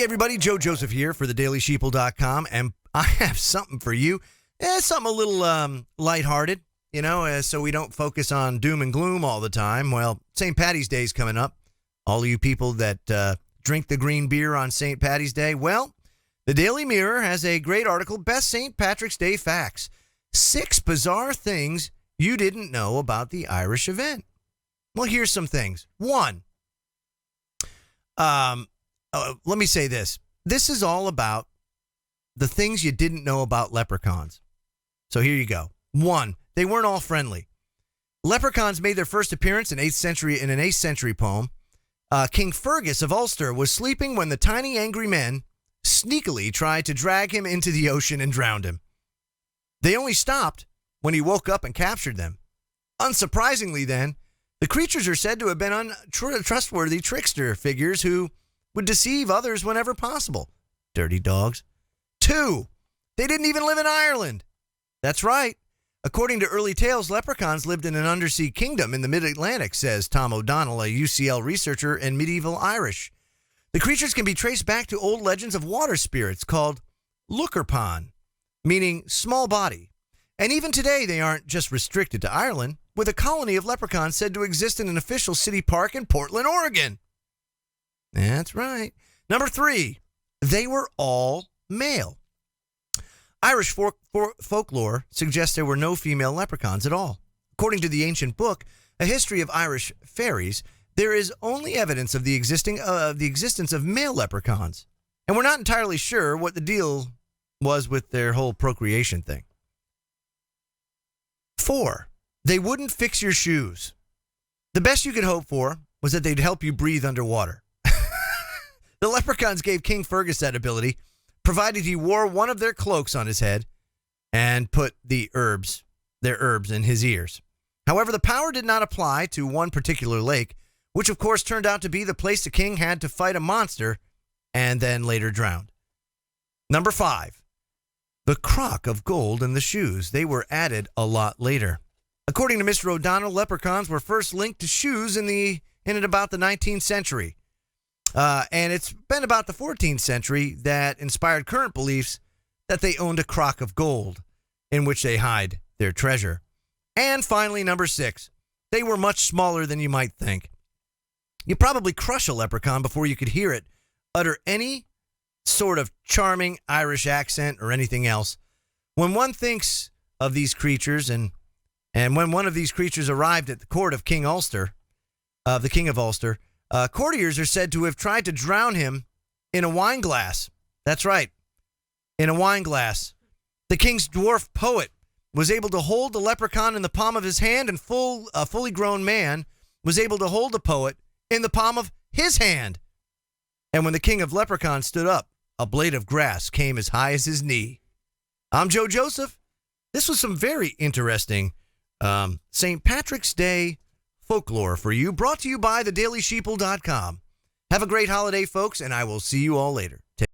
everybody, Joe Joseph here for thedailysheeple.com, and I have something for you. Something a little lighthearted, so we don't focus on doom and gloom all the time. Well, St. Patty's Day is coming up. All of you people that drink the green beer on St. Patty's Day, well, the Daily Mirror has a great article, Best St. Patrick's Day Facts. 6 bizarre things you didn't know about the Irish event. Well, here's some things. 1, let me say this. This is all about the things you didn't know about leprechauns. So here you go. 1, they weren't all friendly. Leprechauns made their first appearance in an 8th century poem. King Fergus of Ulster was sleeping when the tiny angry men sneakily tried to drag him into the ocean and drowned him. They only stopped when he woke up and captured them. Unsurprisingly then, the creatures are said to have been untrustworthy trickster figures who would deceive others whenever possible. Dirty dogs. 2, they didn't even live in Ireland. That's right. According to early tales, leprechauns lived in an undersea kingdom in the mid-Atlantic, says Tom O'Donnell, a UCL researcher in medieval Irish. The creatures can be traced back to old legends of water spirits called Luchurpan, meaning small body. And even today, they aren't just restricted to Ireland, with a colony of leprechauns said to exist in an official city park in Portland, Oregon. That's right. Number 3, they were all male. Irish folklore suggests there were no female leprechauns at all. According to the ancient book, A History of Irish Fairies, there is only evidence of the existence of male leprechauns. And we're not entirely sure what the deal was with their whole procreation thing. 4, they wouldn't fix your shoes. The best you could hope for was that they'd help you breathe underwater. The leprechauns gave King Fergus that ability, provided he wore one of their cloaks on his head and put their herbs in his ears. However, the power did not apply to one particular lake, which of course turned out to be the place the king had to fight a monster and then later drowned. Number 5, the crock of gold in the shoes. They were added a lot later. According to Mr. O'Donnell, leprechauns were first linked to shoes in about the 19th century. And it's been about the 14th century that inspired current beliefs that they owned a crock of gold in which they hide their treasure. And finally, number 6, they were much smaller than you might think. You probably crush a leprechaun before you could hear it utter any sort of charming Irish accent or anything else. When one thinks of these creatures and when one of these creatures arrived at the court of King Ulster, the King of Ulster, courtiers are said to have tried to drown him in a wine glass. That's right, in a wine glass. The king's dwarf poet was able to hold the leprechaun in the palm of his hand, and a fully grown man was able to hold the poet in the palm of his hand. And when the king of leprechauns stood up, a blade of grass came as high as his knee. I'm Joe Joseph. This was some very interesting St. Patrick's Day folklore for you, brought to you by thedailysheeple.com. Have a great holiday, folks, and I will see you all later. Take